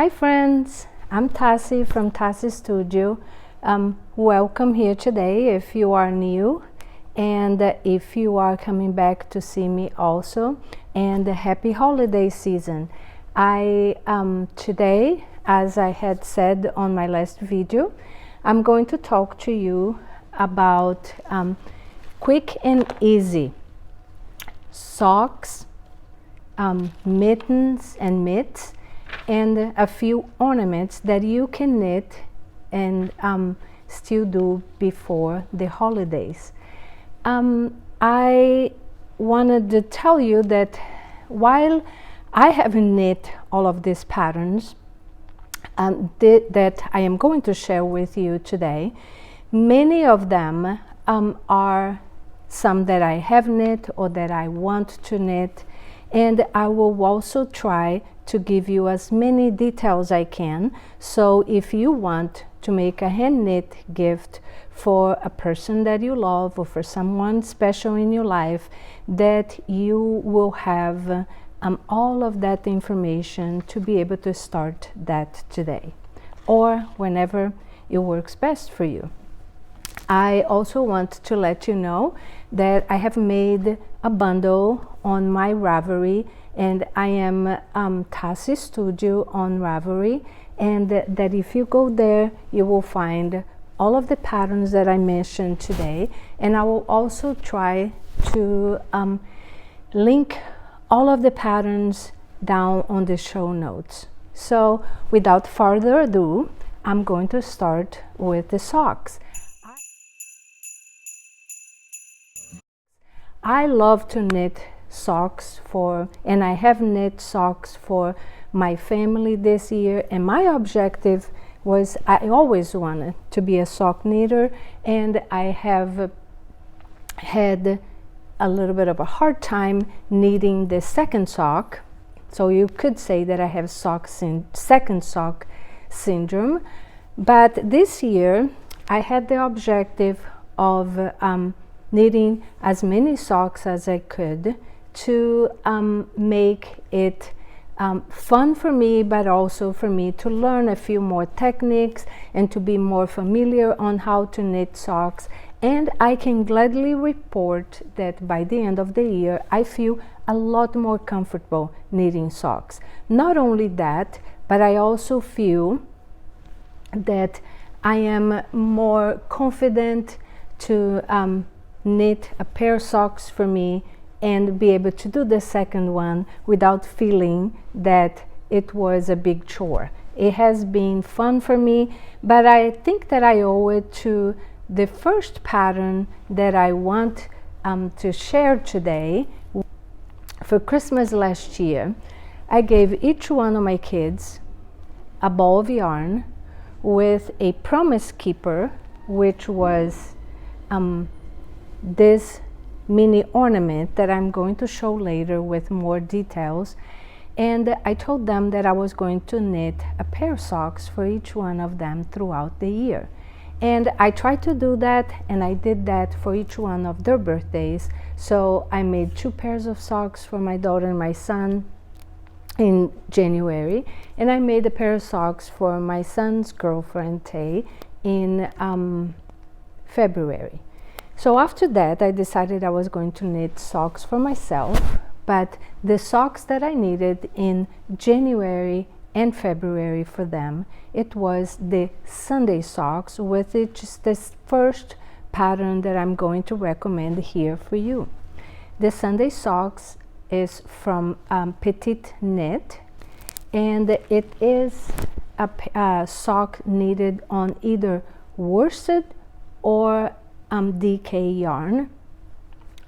Hi friends, I'm Taci from Taci Studio. Welcome here today if you are new, and if you are coming back to see me also, and happy holiday season. Today, as I had said on my last video, I'm going to talk to you about quick and easy socks, mittens and mitts, and a few ornaments that you can knit and still do before the holidays. I wanted to tell you that while I haven't knit all of these patterns that I am going to share with you today, many of them are some that I have knit or that I want to knit, and I will also try to give you as many details I can. So if you want to make a hand knit gift for a person that you love or for someone special in your life, that you will have all of that information to be able to start that today or whenever it works best for you. I also want to let you know that I have made a bundle on my Ravelry, and I am Taci Studio on Ravelry, and that if you go there you will find all of the patterns that I mentioned today, and I will also try to link all of the patterns down on the show notes. So without further ado, I'm going to start with the socks. I love to knit socks and I have knit socks for my family this year, and my objective was I always wanted to be a sock knitter, and I have had a little bit of a hard time knitting the second sock. So you could say that I have second sock syndrome, but this year I had the objective of knitting as many socks as I could to make it fun for me, but also for me to learn a few more techniques and to be more familiar on how to knit socks. And I can gladly report that by the end of the year I feel a lot more comfortable knitting socks. Not only that, but I also feel that I am more confident to knit a pair of socks for me and be able to do the second one without feeling that it was a big chore. It has been fun for me, but I think that I owe it to the first pattern that I want to share today. For Christmas last year, I gave each one of my kids a ball of yarn with a promise keeper, which was this mini ornament that I'm going to show later with more details, and I told them that I was going to knit a pair of socks for each one of them throughout the year. And I tried to do that, and I did that for each one of their birthdays. So I made 2 pairs of socks for my daughter and my son in January, and I made a pair of socks for my son's girlfriend Tay in February. So after that, I decided I was going to knit socks for myself, but the socks that I knitted in January and February for them, it was the Sunday socks, with it just this first pattern that I'm going to recommend here for you. The Sunday socks is from PetiteKnit, and it is a sock knitted on either worsted or DK yarn.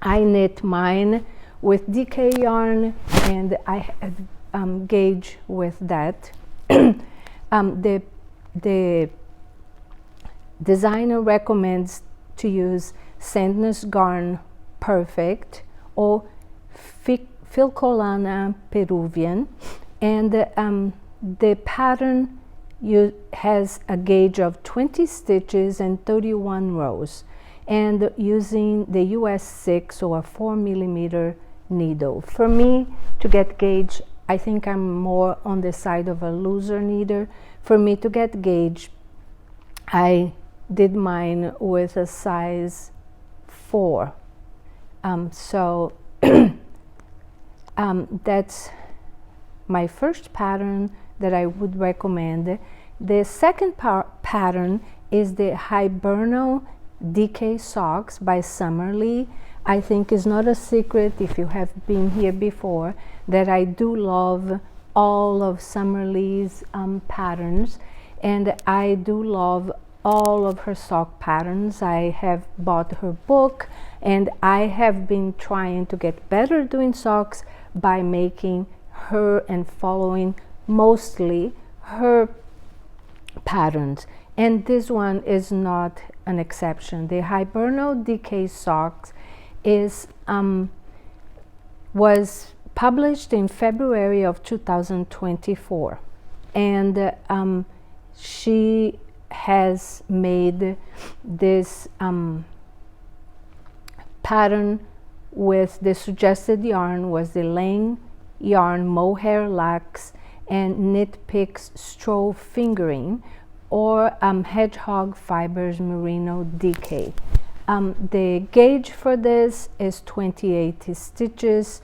I knit mine with DK yarn, and I had gauge with that. The designer recommends to use Sandnes Garn Perfect or Filcolana Peruvian, and the pattern has a gauge of 20 stitches and 31 rows, and using the US 6 or a 4mm needle. For me to get gauge I think I'm more on the side of a looser knitter. For me to get gauge, I did mine with a size 4. So that's my first pattern that I would recommend. The second pattern is the Hibernal DK Socks by Summerlee. I think it's not a secret, if you have been here before, that I do love all of Summerlee's patterns, and I do love all of her sock patterns. I have bought her book, and I have been trying to get better doing socks by making her and following mostly her patterns, and this one is not an exception. The Hibernal DK Socks was published in February of 2024, and she has made this pattern with the suggested yarn was the Lang yarn mohair lax and Knit Picks straw fingering, or hedgehog fibers merino DK. The gauge for this is 28 stitches,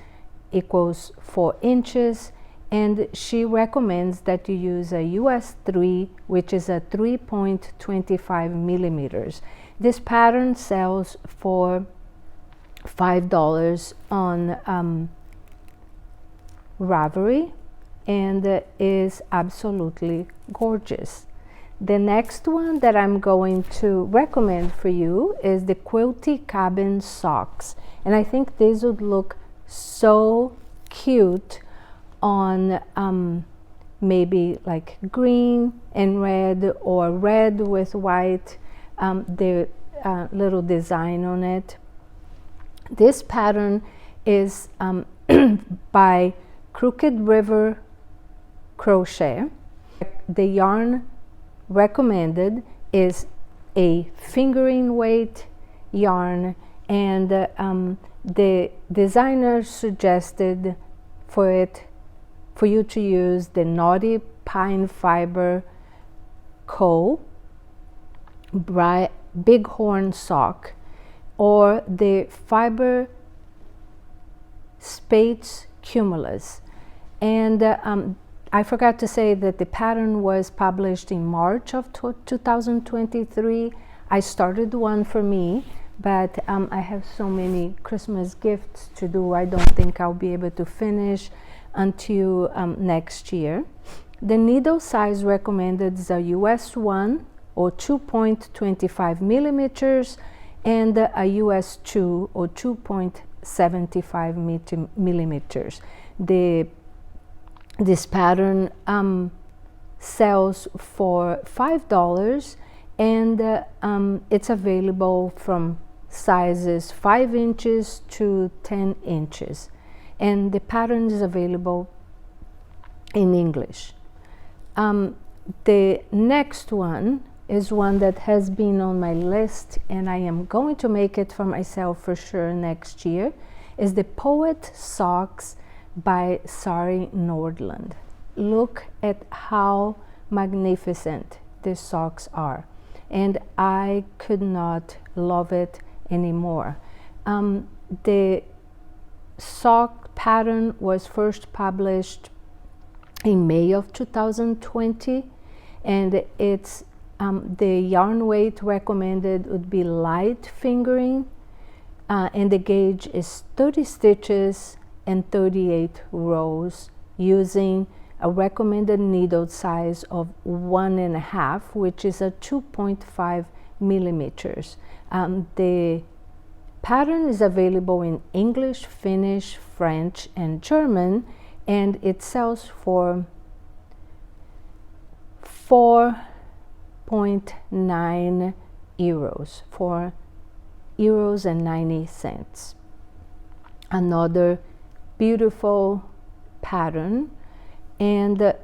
equals 4 inches, and she recommends that you use a US 3, which is a 3.25 millimeters. This pattern sells for $5 on Ravelry, and is absolutely gorgeous. The next one that I'm going to recommend for you is the Quilty Cabin Socks, and I think these would look so cute on maybe like green and red, or red with white, the little design on it. This pattern is by Crooked River Crochet. The yarn recommended is a fingering weight yarn, and the designer suggested for you to use the Naughty Pine Fiber Co. Bighorn sock, or the Fiber Spades Cumulus. And I forgot to say that the pattern was published in March of 2023. I started one for me, but I have so many Christmas gifts to do. I don't think I'll be able to finish until next year. The needle size recommended is a US 1 or 2.25 millimeters, and a US 2 or 2.75 millimeters. This pattern sells for $5, and it's available from sizes 5 inches to 10 inches. And the pattern is available in English. The next one is one that has been on my list, and I am going to make it for myself for sure next year, is the Poet Socks by Sari Nordlund. Look at how magnificent these socks are, and I could not love it anymore. The sock pattern was first published in May of 2020, and it's the yarn weight recommended would be light fingering, and the gauge is 30 stitches and 38 rows, using a recommended needle size of 1.5, which is a 2.5 millimeters. The pattern is available in English, Finnish, French, and German, and it sells for €4.9, €4.90. Another beautiful pattern. And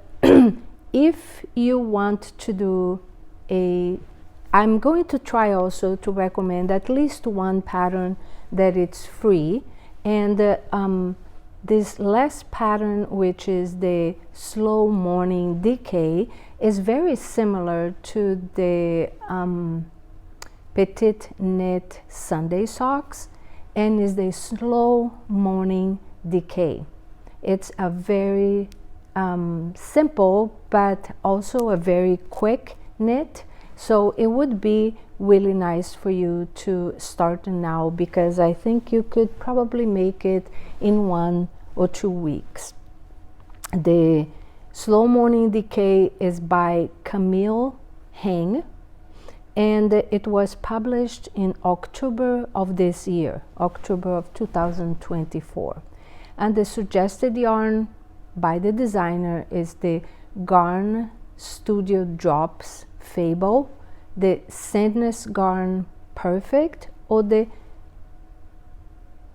if you want to do I'm going to try also to recommend at least one pattern that it's free, and this last pattern, which is the slow morning decay, is very similar to the PetiteKnit Sunday socks, and is the slow morning decay. It's a very simple but also a very quick knit, so it would be really nice for you to start now, because I think you could probably make it in 1 or 2 weeks. The slow morning decay is by Camille, Heng, and it was published in October of this year, October of 2024. And the suggested yarn by the designer is the Garn Studio Drops Fable, the Sandness Garn Perfect, or the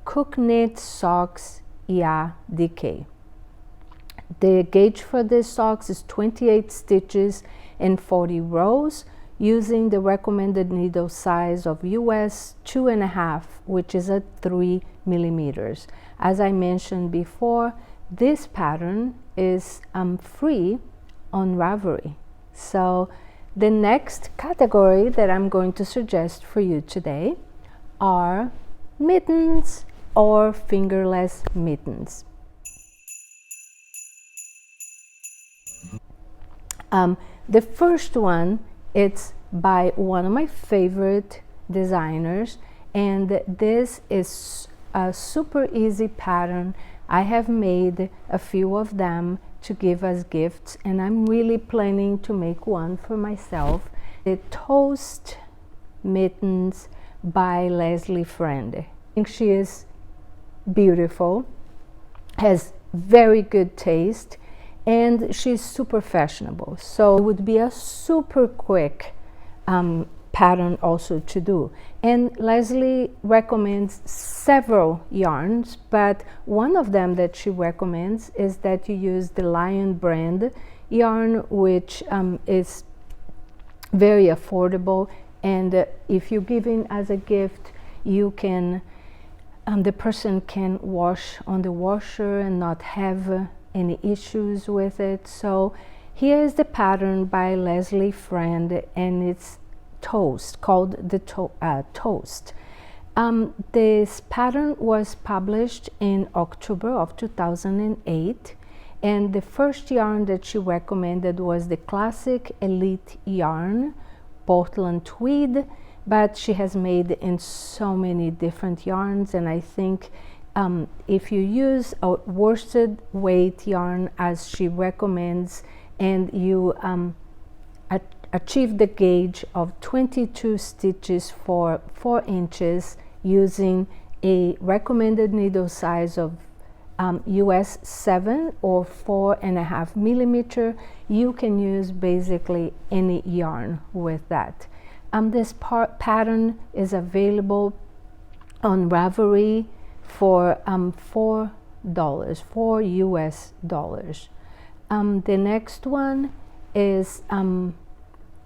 TinCanKnits Socks Ya Decay. The gauge for these socks is 28 stitches and 40 rows, using the recommended needle size of US 2.5, which is at 3 millimeters. As I mentioned before, this pattern is free on Ravelry. So the next category that I'm going to suggest for you today are mittens or fingerless mittens. The first one, it's by one of my favorite designers, and this is a super easy pattern. I have made a few of them to give as gifts, and I'm really planning to make one for myself. The Toast Mittens by Leslie Friend. I think she is beautiful, has very good taste, and she's super fashionable. So it would be a super quick pattern also to do. And Leslie recommends several yarns, but one of them that she recommends is that you use the Lion brand yarn, which is very affordable, and if you're giving as a gift, you can the person can wash on the washer and not have any issues with it. So here is the pattern by Leslie Friend, and it's Toast, called the Toast. This pattern was published in October of 2008, and the first yarn that she recommended was the classic Elite yarn, Portland Tweed, but she has made in so many different yarns, and I think if you use a worsted weight yarn as she recommends, and you achieve the gauge of 22 stitches for 4 inches using a recommended needle size of US 7 or 4.5 millimeter, you can use basically any yarn with that. This pattern is available on Ravelry for $4 US. The next one is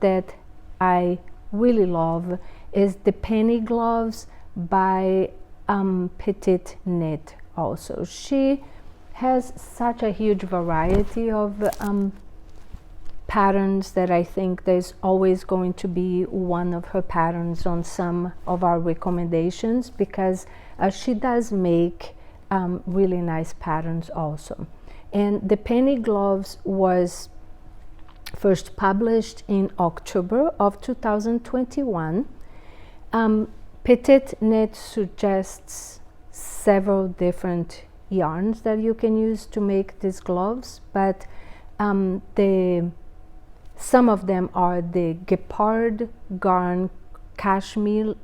that I really love is the Penny Gloves by PetiteKnit also. She has such a huge variety of patterns that I think there's always going to be one of her patterns on some of our recommendations, because she does make really nice patterns also. And the Penny Gloves was first published in October of 2021. PetiteKnit suggests several different yarns that you can use to make these gloves, but some of them are the Gepard Garn Cashmere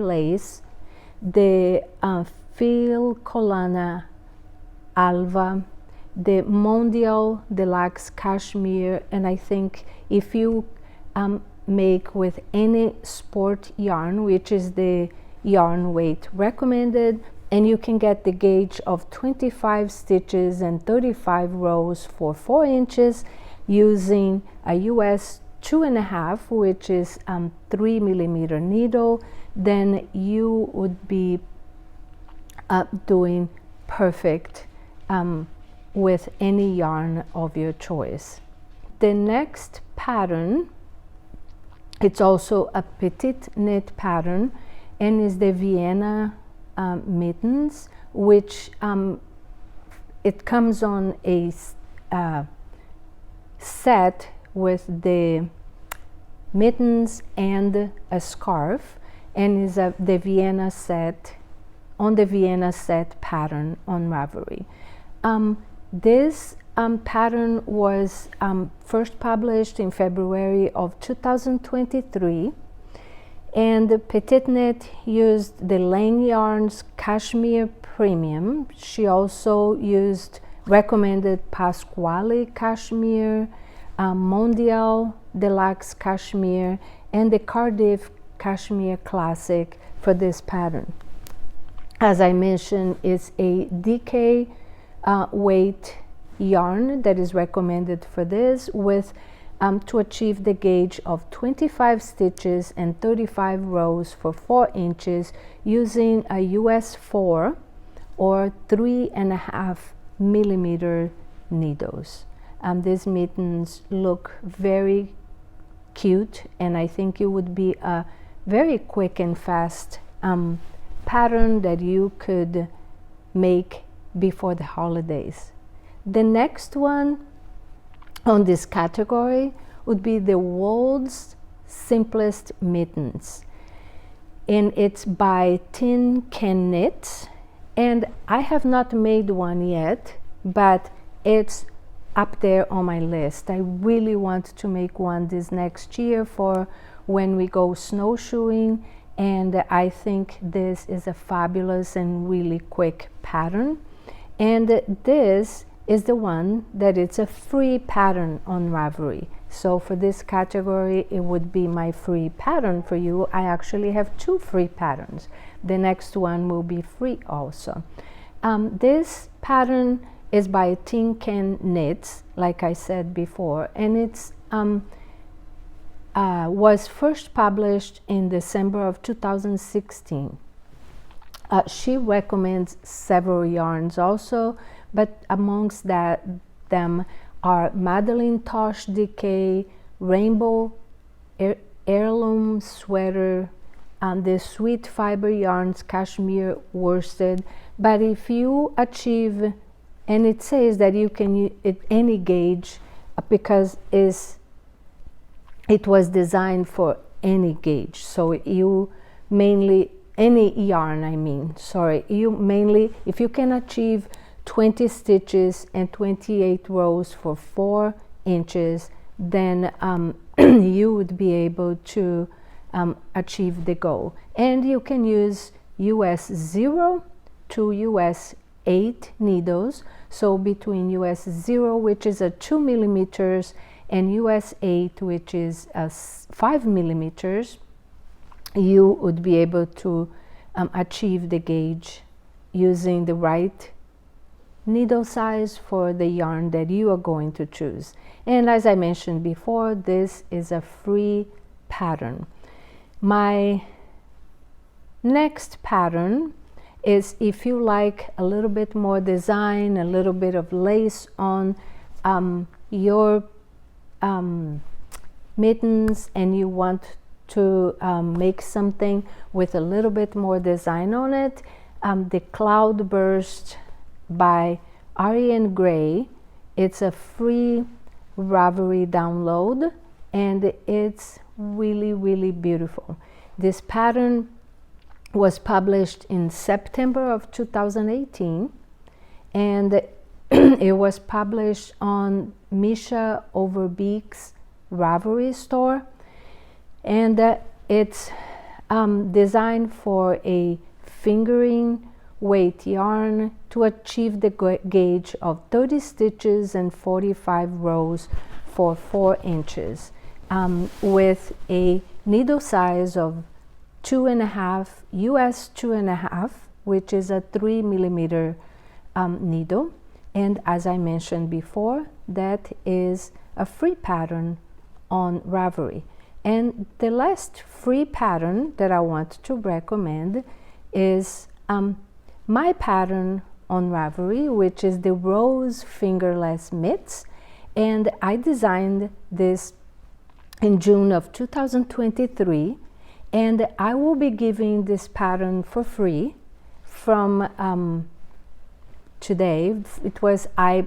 Lace, the Fil Colana Alva, the Mondial Deluxe Cashmere, and I think if you make with any sport yarn, which is the yarn weight recommended, and you can get the gauge of 25 stitches and 35 rows for 4 inches using a US 2.5, which is 3 millimeter needle, then you would be doing perfect with any yarn of your choice. The next pattern, it's also a PetiteKnit pattern, and is the Vienna Mittens, which it comes on a set with the mittens and a scarf, and is the Vienna set, on the Vienna set pattern on Ravelry. This pattern was first published in February of 2023, and PetiteKnit used the Lang Yarns Cashmere Premium. She also used recommended Pasquale Cashmere, Mondial Deluxe Cashmere, and the Cardiff Cashmere Classic for this pattern. As I mentioned, it's a DK weight yarn that is recommended for this, with to achieve the gauge of 25 stitches and 35 rows for 4 inches using a US 4 or 3.5 millimeter needles. These mittens look very cute, and I think it would be a very quick and fast pattern that you could make before the holidays. The next one on this category would be the world's simplest mittens, and it's by TinCanKnits, and I have not made one yet, but it's up there on my list. I really want to make one this next year for when we go snowshoeing, and I think this is a fabulous and really quick pattern. And this is the one that it's a free pattern on Ravelry. So for this category, it would be my free pattern for you. I actually have 2 free patterns. The next one will be free also. This pattern is by TinCanKnits, like I said before, and it's was first published in December of 2016. She recommends several yarns also, but amongst them are Madeline Tosh DK, Rainbow Heirloom Sweater, and the Sweet Fiber Yarns Cashmere Worsted. But if you achieve, and it says that you can use it any gauge because it was designed for any gauge. So you mainly, any yarn, I mean, sorry, you mainly, if you can achieve 20 stitches and 28 rows for 4 inches, then you would be able to achieve the goal. And you can use US 0 to US 8 needles. So between US 0, which is a 2 millimeters, and US 8, which is 5 millimeters, you would be able to achieve the gauge using the right needle size for the yarn that you are going to choose. And as I mentioned before, this is a free pattern. My next pattern is, if you like a little bit more design, a little bit of lace on your mittens, and you want to make something with a little bit more design on it, the Cloudburst by Ariane Gray, it's a free Ravelry download, and it's really, really beautiful. This pattern was published in September of 2018, and it was published on Misha Overbeek's Ravelry store, and it's designed for a fingering weight yarn to achieve the gauge of 30 stitches and 45 rows for 4 inches, with a needle size of 2.5 US 2.5, which is a 3 millimeter needle. And as I mentioned before, that is a free pattern on Ravelry. And the last free pattern that I want to recommend is my pattern on Ravelry, which is the Rose Fingerless Mitts. And I designed this in June of 2023, and I will be giving this pattern for free from today. It was I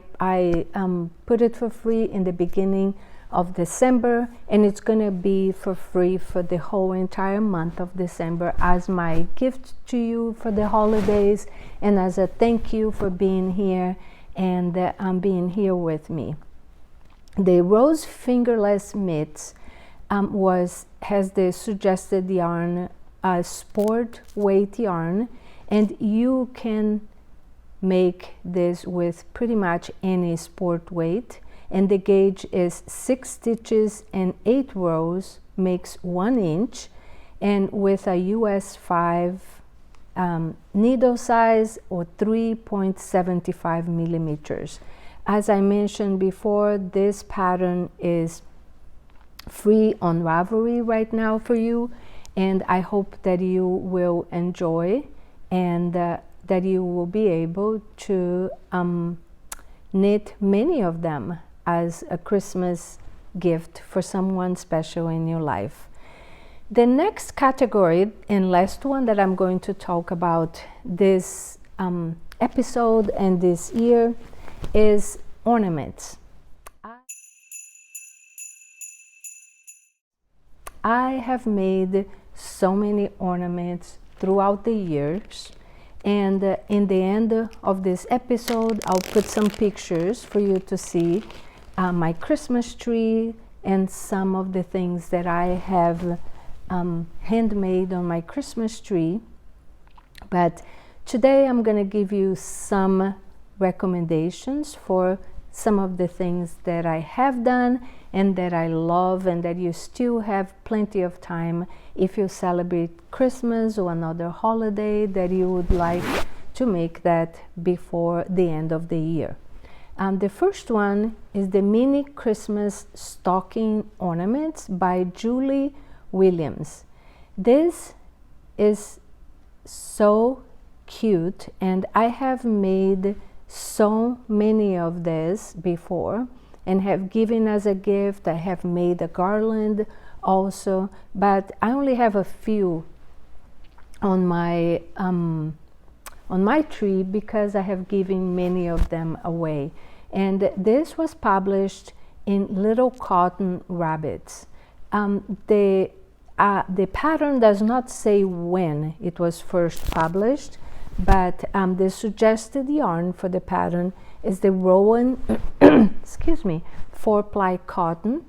put it for free in the beginning of December, and it's gonna be for free for the whole entire month of December as my gift to you for the holidays and as a thank you for being here and being here with me. The Rose Fingerless Mitts has the suggested yarn, sport weight yarn, and you can make this with pretty much any sport weight. And the gauge is 6 stitches and 8 rows, makes 1 inch, and with a US 5 needle size or 3.75 millimeters. As I mentioned before, this pattern is free on Ravelry right now for you, and I hope that you will enjoy and that you will be able to knit many of them as a Christmas gift for someone special in your life. The next category and last one that I'm going to talk about this episode and this year is ornaments. I have made so many ornaments throughout the years, and in the end of this episode I'll put some pictures for you to see my Christmas tree and some of the things that I have handmade on my Christmas tree. But today I'm going to give you some recommendations for some of the things that I have done and that I love, and that you still have plenty of time if you celebrate Christmas or another holiday that you would like to make that before the end of the year. The first one is the Mini Christmas Stocking Ornaments by Julie Williams. This is so cute, and I have made so many of this before and have given as a gift. I have made a garland also, but I only have a few on my tree because I have given many of them away. And this was published in Little Cotton Rabbits. The pattern does not say when it was first published, but the suggested yarn for the pattern is the Rowan excuse me, 4-ply cotton,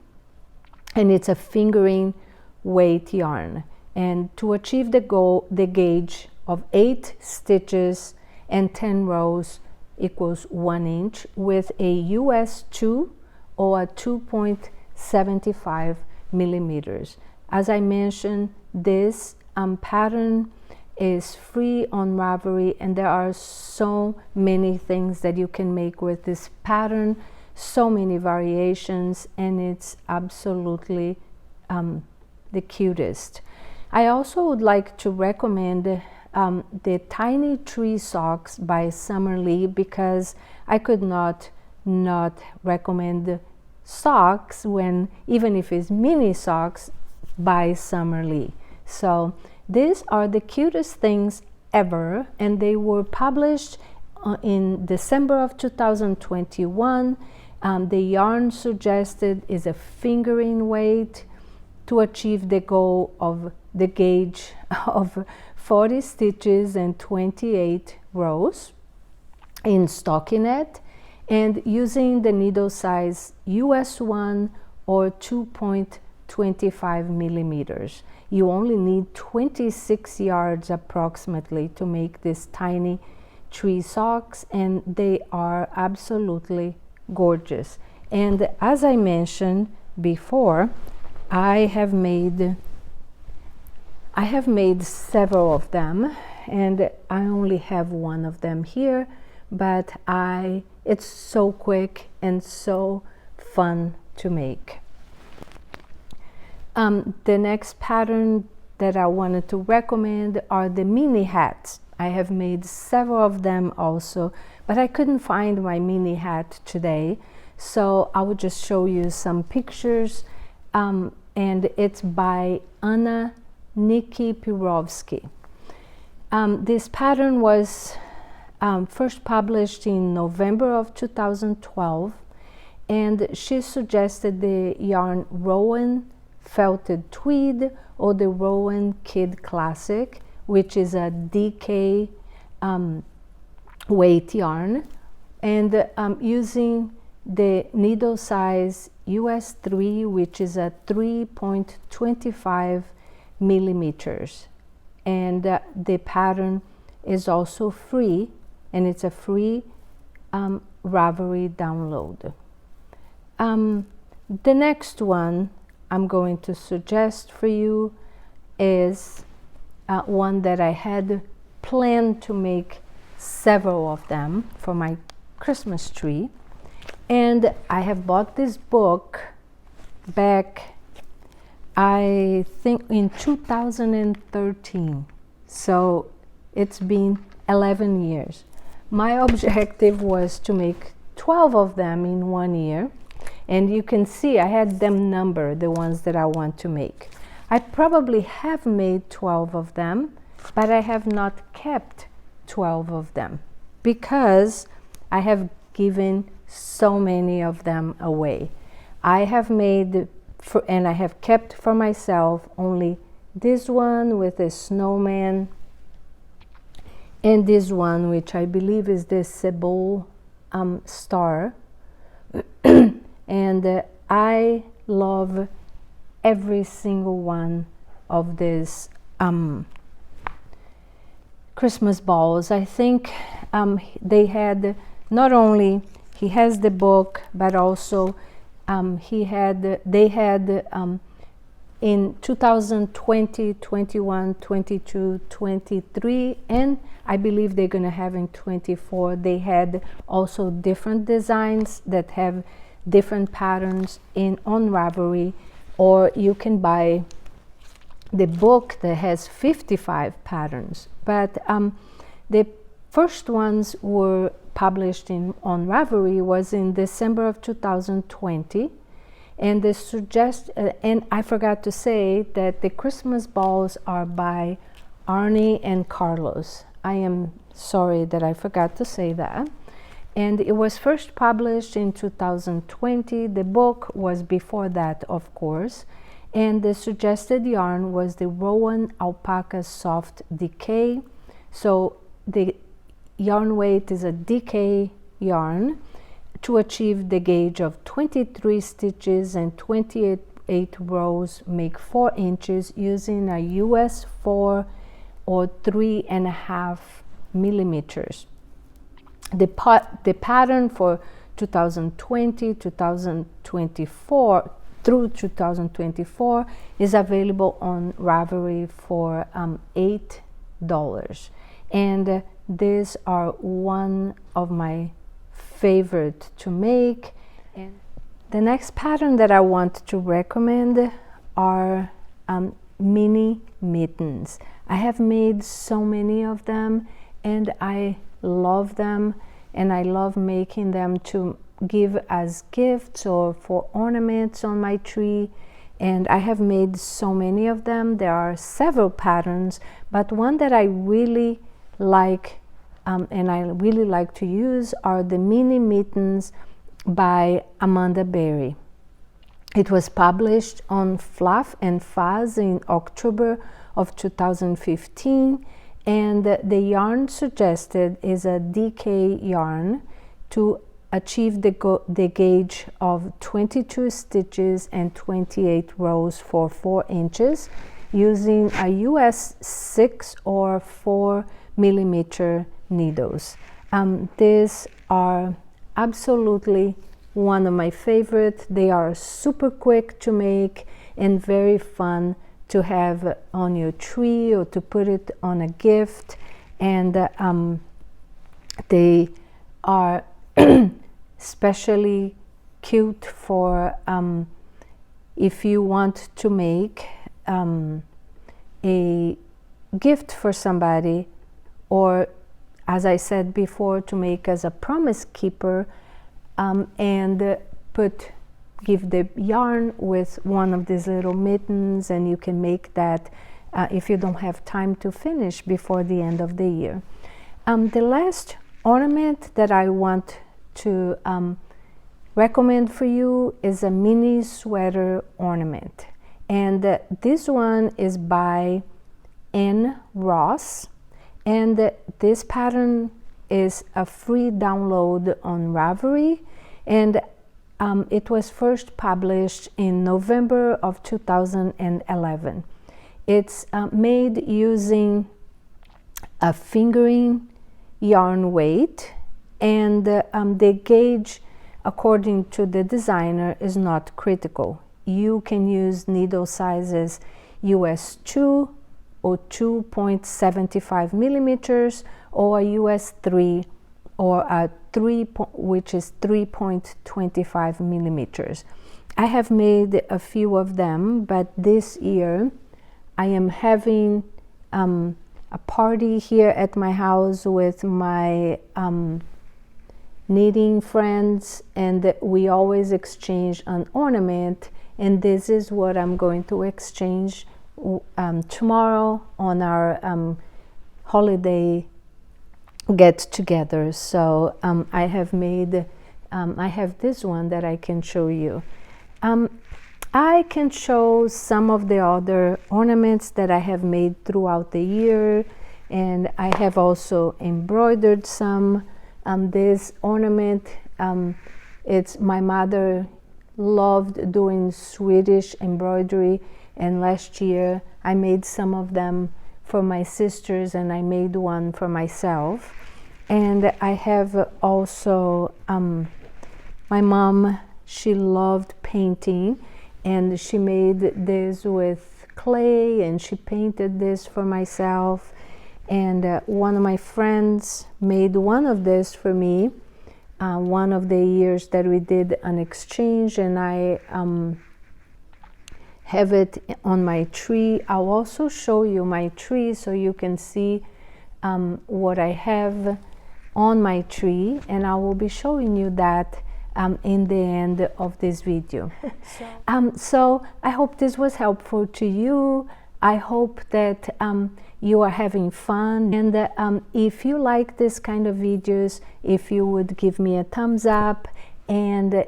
and it's a fingering weight yarn. And to achieve the gauge of 8 stitches and 10 rows equals 1 inch with a US 2 or a 2.75 millimeters. As I mentioned, this pattern is free on Ravelry, and there are so many things that you can make with this pattern, so many variations, and it's absolutely the cutest. I also would like to recommend the Tiny Tree Socks by Summer Lee, because I could not recommend socks when, even if it's mini socks by Summer Lee. So these are the cutest things ever, and they were published in December of 2021. The yarn suggested is a fingering weight to achieve the goal of the gauge of 40 stitches and 28 rows in stockinette, and using the needle size US 1 or 2.25 millimeters. You only need 26 yards approximately to make these tiny tree socks, and they are absolutely gorgeous. And as I mentioned before, I have made several of them, and I only have one of them here, but it's so quick and so fun to make. The next pattern that I wanted to recommend are the mini hats I have made several of them also, but I couldn't find my mini hat today, so I will just show you some pictures. And it's by Anna Nikki Pirovsky. This pattern was first published in November of 2012, and she suggested the yarn Rowan Felted Tweed or the Rowan Kid Classic, which is a DK weight yarn, and using the needle size US 3, which is a 3.25 millimeters. And the pattern is also free, and it's a free Ravelry download. The next one I'm going to suggest for you is one that I had planned to make several of them for my Christmas tree. And I have bought this book back, I think, in 2013. So it's been 11 years. My objective was to make 12 of them in 1 year. And you can see I had them numbered, the ones that I want to make. I probably have made 12 of them, but I have not kept 12 of them because I have given so many of them away. I have made and I have kept for myself only this one with a snowman, and this one, which I believe is the Cebu star. And I love every single one of these Christmas balls. I think they had not only, he has the book, but also they had in 2020, 21, 22, 23, and I believe they're going to have in 24. They had also different designs that have different patterns on Ravelry, or you can buy the book that has 55 patterns. But the first ones were published on Ravelry was in December of 2020, and and I forgot to say that the Christmas balls are by Arnie and Carlos. I am sorry that I forgot to say that. And it was first published in 2020. The book was before that, of course. And the suggested yarn was the Rowan Alpaca Soft Decay. So the yarn weight is a decay yarn to achieve the gauge of 23 stitches and 28 rows, make 4 inches using a US 4 or 3.5 millimeters. The pattern for 2020, 2024 through 2024 is available on Ravelry for $8. And these are one of my favorite to make. And the next pattern that I want to recommend are mini mittens. I have made so many of them, and I love them, and I love making them to give as gifts or for ornaments on my tree. And I have made so many of them. There are several patterns, but one that I really like and I really like to use are the mini mittens by Amanda Berry. It was published on Fluff and Fuzz in October of 2015. And the yarn suggested is a DK yarn to achieve the gauge of 22 stitches and 28 rows for 4 inches using a US 6 or 4 millimeter needles. These are absolutely one of my favorite. They are super quick to make and very fun to have on your tree or to put it on a gift. And they are especially cute for if you want to make a gift for somebody, or as I said before, to make as a promise keeper, and give the yarn with one of these little mittens, and you can make that if you don't have time to finish before the end of the year. The last ornament that I want to recommend for you is a mini sweater ornament, and this one is by N. Ross, and this pattern is a free download on Ravelry, and it was first published in November of 2011. It's made using a fingering yarn weight, and the gauge, according to the designer, is not critical. You can use needle sizes US 2 or 2.75 millimeters, or a US 3 or a 3, which is 3.25 millimeters. I have made a few of them, but this year I am having a party here at my house with my knitting friends, and we always exchange an ornament, and this is what I'm going to exchange tomorrow on our holiday get together. So I have made I have this one that I can show you. I can show some of the other ornaments that I have made throughout the year, and I have also embroidered some. This ornament, it's my mother loved doing Swedish embroidery, and last year I made some of them for my sisters, and I made one for myself. And I have also my mom, she loved painting, and she made this with clay, and she painted this for myself. And one of my friends made one of this for me one of the years that we did an exchange, and I have it on my tree. I'll also show you my tree so you can see what I have on my tree, and I will be showing you that in the end of this video. So I hope this was helpful to you. I hope that you are having fun, and if you like this kind of videos, if you would give me a thumbs up and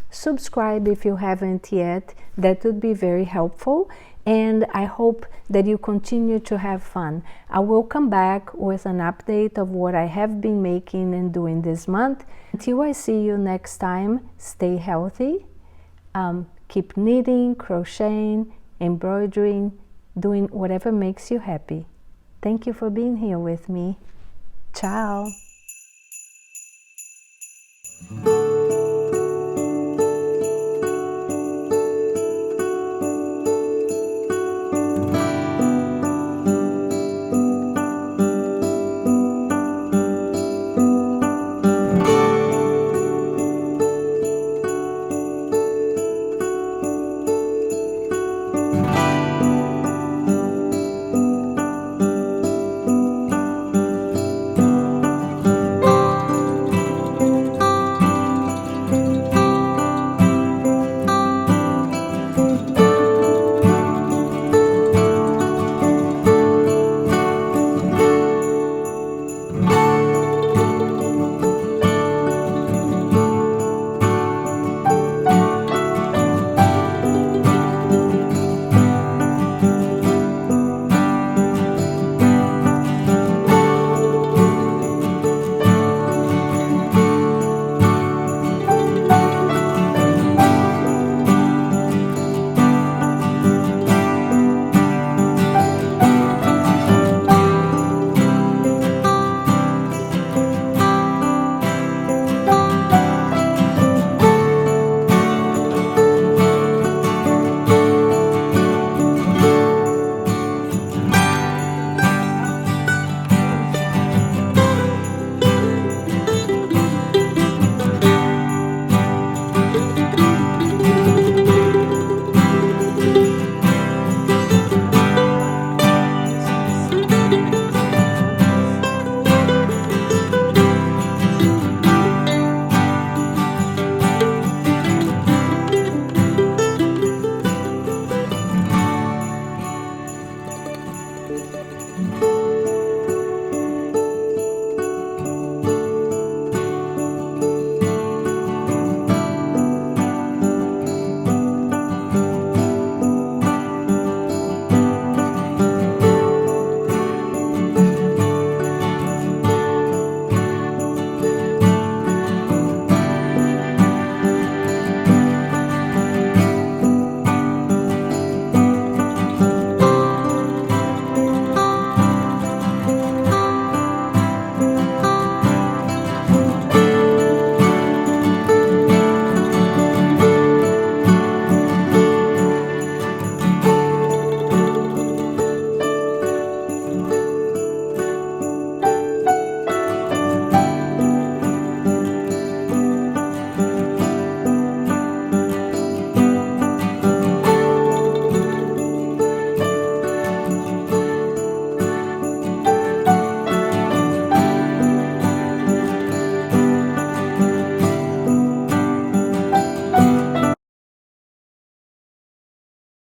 subscribe if you haven't yet, that would be very helpful. And I hope that you continue to have fun. I will come back with an update of what I have been making and doing this month. Until I see you next time, stay healthy, keep knitting, crocheting, embroidering, doing whatever makes you happy. Thank you for being here with me. Ciao. Bye.